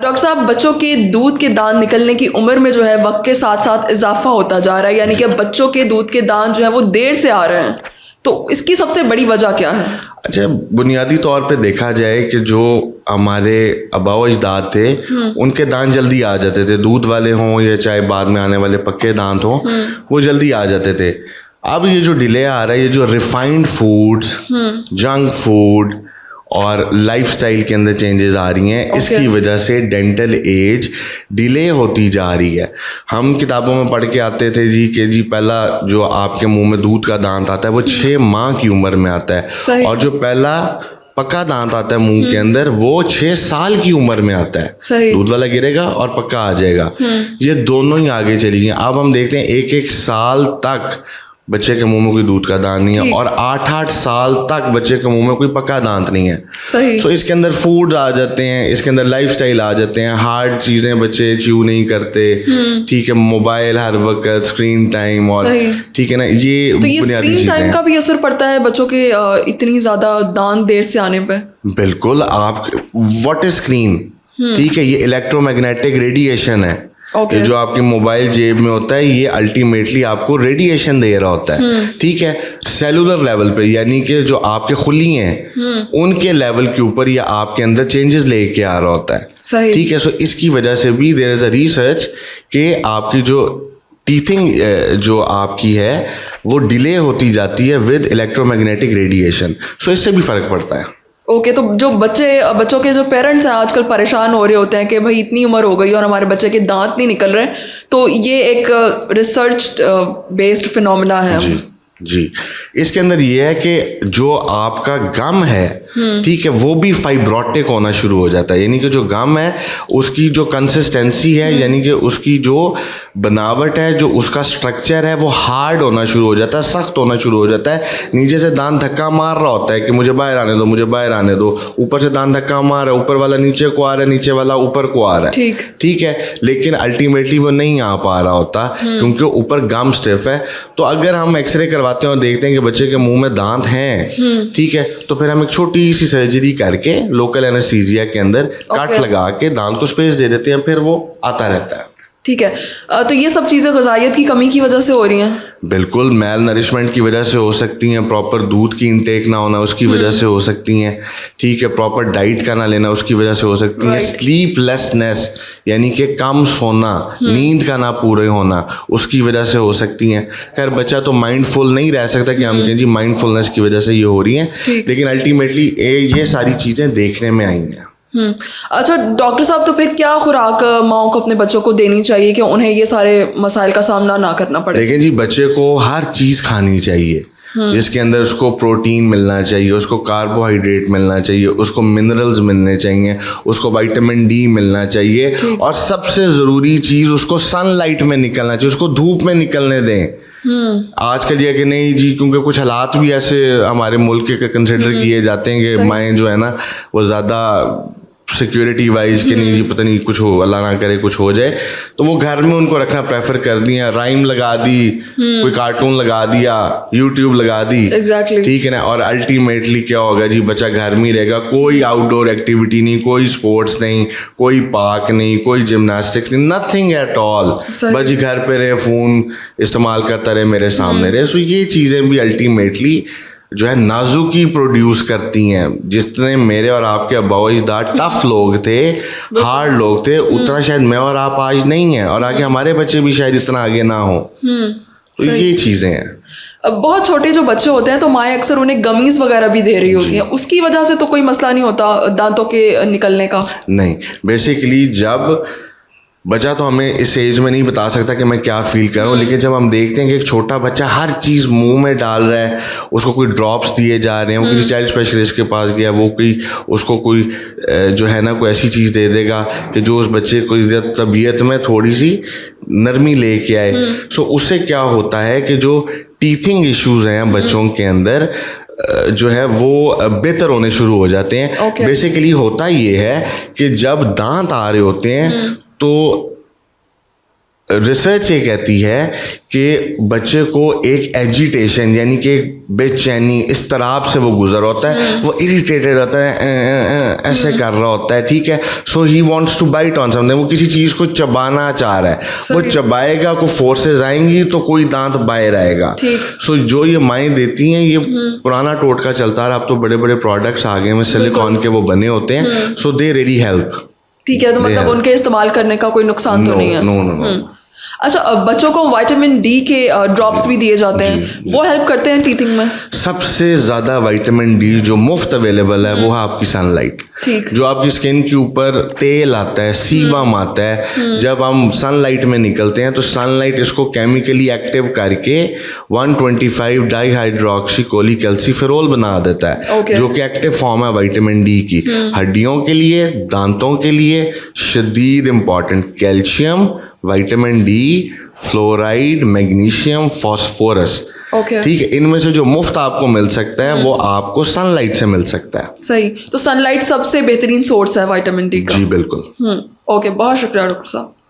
Doctor साहब, बच्चों के दूध के दांत निकलने की उम्र में जो है वक्त के साथ साथ इजाफा होता जा रहा है, यानी कि बच्चों के दूध के दांत जो है वो देर से आ रहे हैं, तो इसकी सबसे बड़ी वजह क्या है? अच्छा, बुनियादी तौर पे देखा जाए कि जो हमारे आबाओ अजदाद थे उनके दांत जल्दी आ जाते थे, दूध वाले हों या चाहे बाद में आने वाले पक्के दांत हों, वो जल्दी आ जाते थे। अब ये जो डिले आ रहा है, ये जो रिफाइंड फूड्स, जंक फूड और लाइफस्टाइल के अंदर चेंजेस आ रही हैं, इसकी वजह से डेंटल एज डिले होती जा रही है। हम किताबों में पढ़ के आते थे जी कि जी पहला जो आपके मुंह में दूध का दांत आता है वो 6 माह की उम्र में आता है, और जो पहला पक्का दांत आता है मुंह के अंदर वो 6 साल की उम्र में आता है। दूध वाला गिरेगा और पक्का आ जाएगा। ये दोनों ही आगे चली गई। अब हम देखते हैं 1-1 साल तक बच्चे के मुंह में कोई दूध का दांत नहीं है, और 8-8 साल तक बच्चे के मुंह में कोई पक्का दांत नहीं है। सो इसके अंदर फूड आ जाते हैं, इसके अंदर लाइफस्टाइल आ जाते हैं, हार्ड चीजें बच्चे च्यू नहीं करते, ठीक है, मोबाइल हर वक्त, स्क्रीन टाइम, और ठीक है ना, ये तो ये स्क्रीन टाइम का भी असर पड़ता है बच्चों के इतनी ज्यादा दांत देर से आने पे? बिल्कुल। आप व्हाट इज स्क्रीन, ठीक है, ये इलेक्ट्रोमैग्नेटिक रेडिएशन है। ये जो आपकी मोबाइल जेब में होता है ये अल्टीमेटली आपको रेडिएशन दे रहा होता है, ठीक है, सेलुलर लेवल पे, यानी कि जो आपके खुली हैं उनके लेवल के ऊपर ये आपके अंदर चेंजेस लेके आ रहा होता है, ठीक है। सो इसकी वजह से भी देयर इज अ रिसर्च कि आपकी जो टीथिंग जो आपकी है वो डिले होती जाती है विद इलेक्ट्रोमैग्नेटिक रेडिएशन। सो इससे भी फर्क पड़ता है। ओके, तो जो बच्चों के जो पेरेंट्स हैं आजकल परेशान हो रहे होते हैं कि भाई इतनी उम्र हो गई और हमारे बच्चे के दांत नहीं निकल रहे, तो ये एक रिसर्च बेस्ड फिनोमेना है। जी, इसके अंदर ये है कि जो आपका गम है, ठीक है, वो भी फाइब्रोटिक होना शुरू हो जाता है, यानी कि जो गम है उसकी जो कंसिस्टेंसी है, यानी कि उसकी जो बनावट है, जो उसका स्ट्रक्चर है, वो हार्ड होना शुरू हो जाता है, सख्त होना शुरू हो जाता है। नीचे से दांत धक्का मार रहा होता है कि मुझे बाहर आने दो, मुझे बाहर आने दो, ऊपर से दांत धक्का मार रहा है, ऊपर वाला नीचे को आ रहा है, नीचे वाला ऊपर को आ रहा है, ठीक है, लेकिन अल्टीमेटली वो नहीं आ पा रहा होता क्योंकि ऊपर गम स्टिफ है। तो अगर हम एक्सरे करवाते हैं और देखते हैं कि बच्चे के मुंह में दांत हैं, ठीक है, तो फिर हम एक छोटी सी सर्जरी करके लोकल एनेस्थीसिया के अंदर कट लगा के दांत को स्पेस दे देते हैं, फिर वो आता रहता है। ठीक है, तो ये सब चीज़ें ग़िज़ाइयत की कमी की वजह से हो रही हैं? बिल्कुल, मेल नरिशमेंट की वजह से हो सकती हैं, प्रॉपर दूध की इंटेक ना होना उसकी वजह से हो सकती हैं, ठीक है, प्रॉपर डाइट का ना लेना उसकी वजह से हो सकती है, स्लीपलेसनेस यानी कि कम सोना, नींद का ना पूरे होना उसकी वजह से हो सकती हैं। खैर बच्चा तो माइंडफुल नहीं रह सकता कि हम कहें जी माइंडफुलनेस की वजह से ये हो रही हैं, लेकिन अल्टीमेटली ये सारी चीज़ें देखने में आई हैं। अच्छा डॉक्टर साहब, तो फिर क्या खुराक माओ को अपने बच्चों को देनी चाहिए कि उन्हें ये सारे मसाइल का सामना ना करना पड़े? देखिए जी, बच्चे को हर चीज़ खानी चाहिए जिसके अंदर उसको प्रोटीन मिलना चाहिए, उसको कार्बोहाइड्रेट मिलना चाहिए, उसको मिनरल्स मिलने चाहिए, उसको विटामिन डी मिलना चाहिए, और सबसे ज़रूरी चीज़ उसको सनलाइट में निकलना चाहिए, उसको धूप में निकलने दें। आजकल ये कि नहीं जी, क्योंकि कुछ हालात भी ऐसे हमारे मुल्क के कंसिडर किए जाते हैं कि माएँ जो है ना वो ज़्यादा सिक्योरिटी वाइज के नहीं जी पता नहीं कुछ हो, अल्लाह ना करे कुछ हो जाए, तो वो घर में उनको रखना प्रेफर कर दिया, राइम लगा दी, कोई कार्टून लगा दिया, यूट्यूब लगा दी, ठीक है ना, और अल्टीमेटली क्या होगा जी, बच्चा घर में रहेगा, कोई आउटडोर एक्टिविटी नहीं, कोई स्पोर्ट्स नहीं, कोई पार्क नहीं, कोई जिम्नास्टिक्स नहीं, नथिंग एट ऑल, बस जी घर पे रहे, फ़ोन इस्तेमाल करता रहे, मेरे सामने रहे। सो ये चीज़ें भी अल्टीमेटली जो है नाजुकी प्रोड्यूस करती हैं। जितने मेरे और आपके अब्बा-ओ-अजदाद टफ लोग थे, हार्ड लोग थे, उतना शायद मैं और आप आज नहीं हैं, और आगे हमारे बच्चे भी शायद इतना आगे ना हो। तो ये चीज़ें हैं। बहुत छोटे जो बच्चे होते हैं तो माएँ अक्सर उन्हें गमीज वगैरह भी दे रही होती हैं, उसकी वजह से तो कोई मसला नहीं होता दांतों के निकलने का? नहीं, बेसिकली जब बच्चा तो हमें इस एज में नहीं बता सकता कि मैं क्या फील कर रहा हूँ, लेकिन जब हम देखते हैं कि एक छोटा बच्चा हर चीज़ मुंह में डाल रहा है, उसको कोई ड्रॉप्स दिए जा रहे हैं, वो किसी चाइल्ड स्पेशलिस्ट के पास गया, वो उसको कोई जो है ना कोई ऐसी चीज़ दे देगा कि जो उस बच्चे को तबीयत में थोड़ी सी नरमी लेके आए। सो उससे क्या होता है कि जो टीथिंग इश्यूज हैं बच्चों के अंदर जो है वो बेहतर होने शुरू हो जाते हैं। बेसिकली होता ये है कि जब दांत आ रहे होते हैं तो रिसर्च ये कहती है कि बच्चे को एक एजिटेशन यानी कि बेचैनी इस तरह से वो गुजर होता है, वो इरिटेटेड होता है, ऐसे कर रहा होता है, ठीक है। So he wants to bite on something, वो किसी चीज़ को चबाना चाह रहा है, वो चबाएगा, को फोर्सेस आएंगी तो कोई दांत बाहर आएगा। सो जो ये माएँ देती हैं, ये पुराना टोटका चलता रहा, अब तो बड़े बड़े प्रोडक्ट्स आ गए हैं सिलिकॉन के, वो बने होते हैं, सो दे रियली हेल्प। ठीक है, तो मतलब उनके इस्तेमाल करने का कोई नुकसान तो नहीं है। नो। अच्छा, बच्चों को विटामिन डी के ड्रॉप्स भी दिए जाते हैं, वो हेल्प करते हैं टीथिंग में? सबसे ज़्यादा विटामिन डी जो मुफ्त अवेलेबल है वो है आपकी सनलाइट। ठीक। जो आपकी स्किन के ऊपर तेल आता है, सीबम आता है, जब हम सनलाइट में निकलते हैं तो सनलाइट इसको केमिकली एक्टिव करके 125 डाईहाइड्रोक्सी कोलीकैल्सिफेरोल बना देता है, जो कि एक्टिव फॉर्म है विटामिन डी की। हड्डियों के लिए, दांतों के लिए शदीद important, calcium, vitamin D, fluoride, magnesium, phosphorus. ठीक है, इनमें से जो मुफ्त आपको मिल सकता है वो आपको सनलाइट से मिल सकता है। सही, तो सनलाइट सबसे बेहतरीन सोर्स है विटामिन डी का। जी बिल्कुल। ओके, बहुत शुक्रिया डॉक्टर साहब।